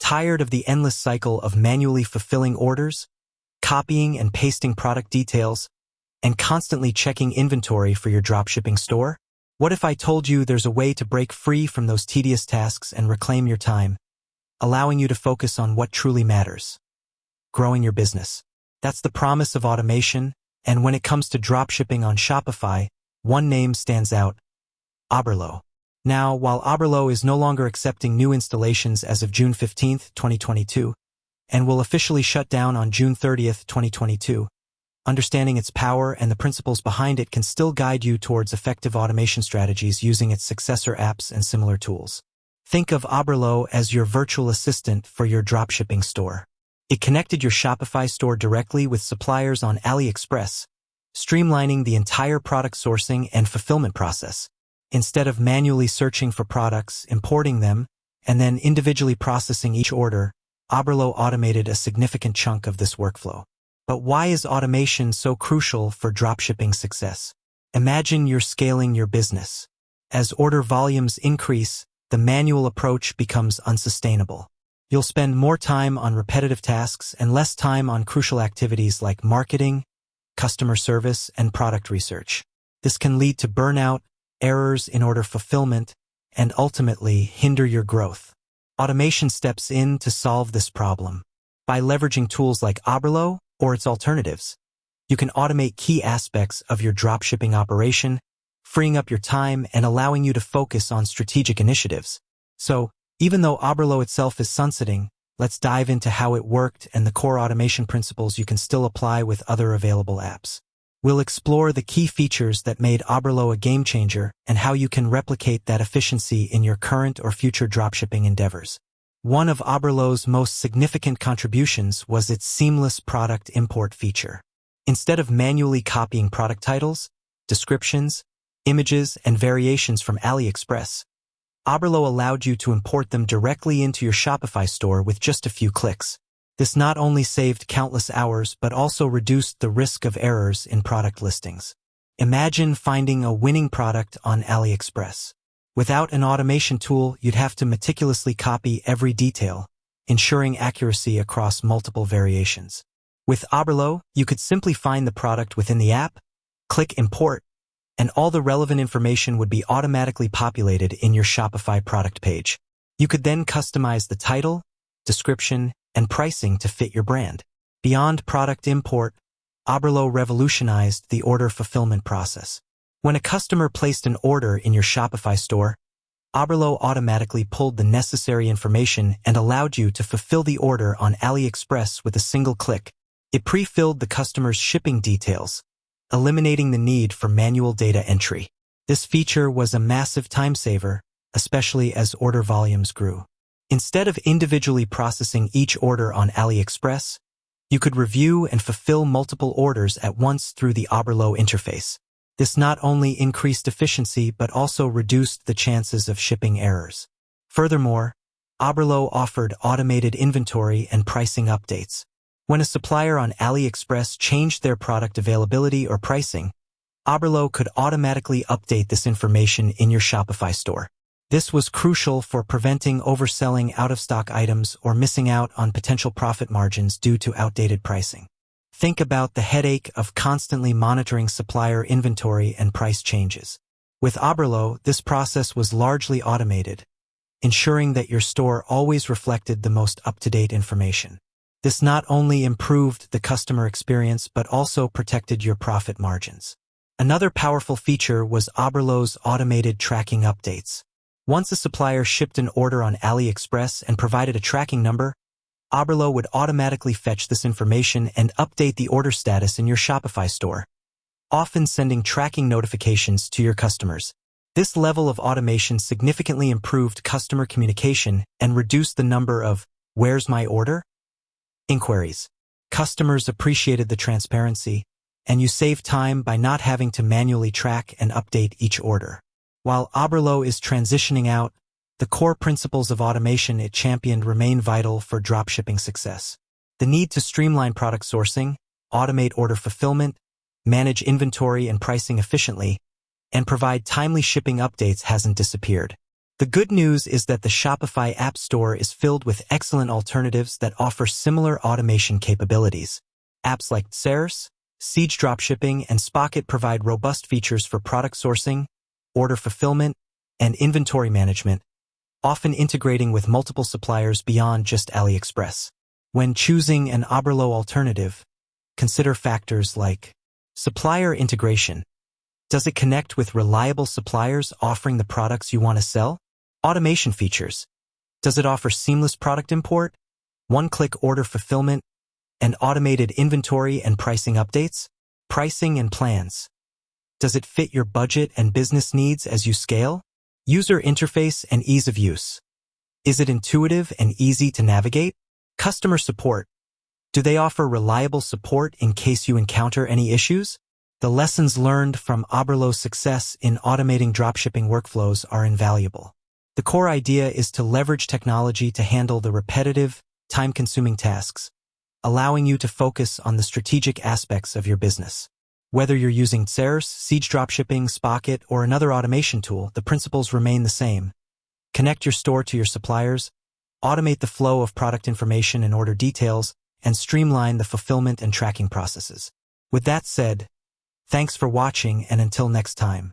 Tired of the endless cycle of manually fulfilling orders, copying and pasting product details, and constantly checking inventory for your dropshipping store? What if I told you there's a way to break free from those tedious tasks and reclaim your time, allowing you to focus on what truly matters? Growing your business. That's the promise of automation, and when it comes to dropshipping on Shopify, one name stands out: Oberlo. Now, while Oberlo is no longer accepting new installations as of June 15, 2022, and will officially shut down on June 30, 2022, understanding its power and the principles behind it can still guide you towards effective automation strategies using its successor apps and similar tools. Think of Oberlo as your virtual assistant for your dropshipping store. It connected your Shopify store directly with suppliers on AliExpress, streamlining the entire product sourcing and fulfillment process. Instead of manually searching for products, importing them, and then individually processing each order, Oberlo automated a significant chunk of this workflow. But why is automation so crucial for dropshipping success? Imagine you're scaling your business. As order volumes increase, the manual approach becomes unsustainable. You'll spend more time on repetitive tasks and less time on crucial activities like marketing, customer service, and product research. This can lead to burnout, errors in order fulfillment, and ultimately hinder your growth. Automation steps in to solve this problem. By leveraging tools like Oberlo or its alternatives, you can automate key aspects of your dropshipping operation, freeing up your time and allowing you to focus on strategic initiatives. So, even though Oberlo itself is sunsetting, let's dive into how it worked and the core automation principles you can still apply with other available apps. We'll explore the key features that made Oberlo a game-changer and how you can replicate that efficiency in your current or future dropshipping endeavors. One of Oberlo's most significant contributions was its seamless product import feature. Instead of manually copying product titles, descriptions, images, and variations from AliExpress, Oberlo allowed you to import them directly into your Shopify store with just a few clicks. This not only saved countless hours but also reduced the risk of errors in product listings. Imagine finding a winning product on AliExpress. Without an automation tool, you'd have to meticulously copy every detail, ensuring accuracy across multiple variations. With Oberlo, you could simply find the product within the app, click Import, and all the relevant information would be automatically populated in your Shopify product page. You could then customize the title, description, and pricing to fit your brand. Beyond product import, Oberlo revolutionized the order fulfillment process. When a customer placed an order in your Shopify store, Oberlo automatically pulled the necessary information and allowed you to fulfill the order on AliExpress with a single click. It pre-filled the customer's shipping details, eliminating the need for manual data entry. This feature was a massive time saver, especially as order volumes grew. Instead of individually processing each order on AliExpress, you could review and fulfill multiple orders at once through the Oberlo interface. This not only increased efficiency but also reduced the chances of shipping errors. Furthermore, Oberlo offered automated inventory and pricing updates. When a supplier on AliExpress changed their product availability or pricing, Oberlo could automatically update this information in your Shopify store. This was crucial for preventing overselling out-of-stock items or missing out on potential profit margins due to outdated pricing. Think about the headache of constantly monitoring supplier inventory and price changes. With Oberlo, this process was largely automated, ensuring that your store always reflected the most up-to-date information. This not only improved the customer experience but also protected your profit margins. Another powerful feature was Oberlo's automated tracking updates. Once a supplier shipped an order on AliExpress and provided a tracking number, Oberlo would automatically fetch this information and update the order status in your Shopify store, often sending tracking notifications to your customers. This level of automation significantly improved customer communication and reduced the number of "Where's my order?" inquiries. Customers appreciated the transparency, and you saved time by not having to manually track and update each order. While Oberlo is transitioning out, the core principles of automation it championed remain vital for dropshipping success. The need to streamline product sourcing, automate order fulfillment, manage inventory and pricing efficiently, and provide timely shipping updates hasn't disappeared. The good news is that the Shopify App Store is filled with excellent alternatives that offer similar automation capabilities. Apps like Ceres, Siege Dropshipping, and Spocket provide robust features for product sourcing, order fulfillment, and inventory management, often integrating with multiple suppliers beyond just AliExpress. When choosing an Oberlo alternative, consider factors like supplier integration. Does it connect with reliable suppliers offering the products you want to sell? Automation features. Does it offer seamless product import, one-click order fulfillment, and automated inventory and pricing updates? Pricing and plans. Does it fit your budget and business needs as you scale? User interface and ease of use. Is it intuitive and easy to navigate? Customer support. Do they offer reliable support in case you encounter any issues? The lessons learned from Oberlo's success in automating dropshipping workflows are invaluable. The core idea is to leverage technology to handle the repetitive, time-consuming tasks, allowing you to focus on the strategic aspects of your business. Whether you're using Ceres, Siege Dropshipping, Spocket, or another automation tool, the principles remain the same. Connect your store to your suppliers, automate the flow of product information and order details, and streamline the fulfillment and tracking processes. With that said, thanks for watching, and until next time.